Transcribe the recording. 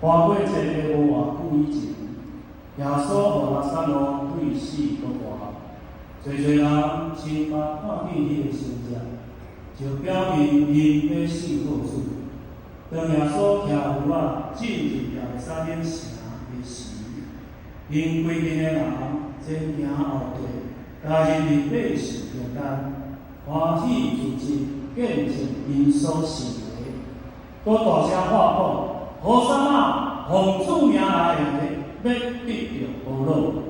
花过一个无偌久以前，耶稣互拉撒路对死搁活，侪侪人亲目看见迄个神迹，就表明因要死过主。当耶稣徛牛仔进入耶路撒冷城的时，因规定的人前行后退，加入历史名单，欢喜自责，见证因所行为，搁大声喊讲：好山啊！奉主名来的，要得着保罗。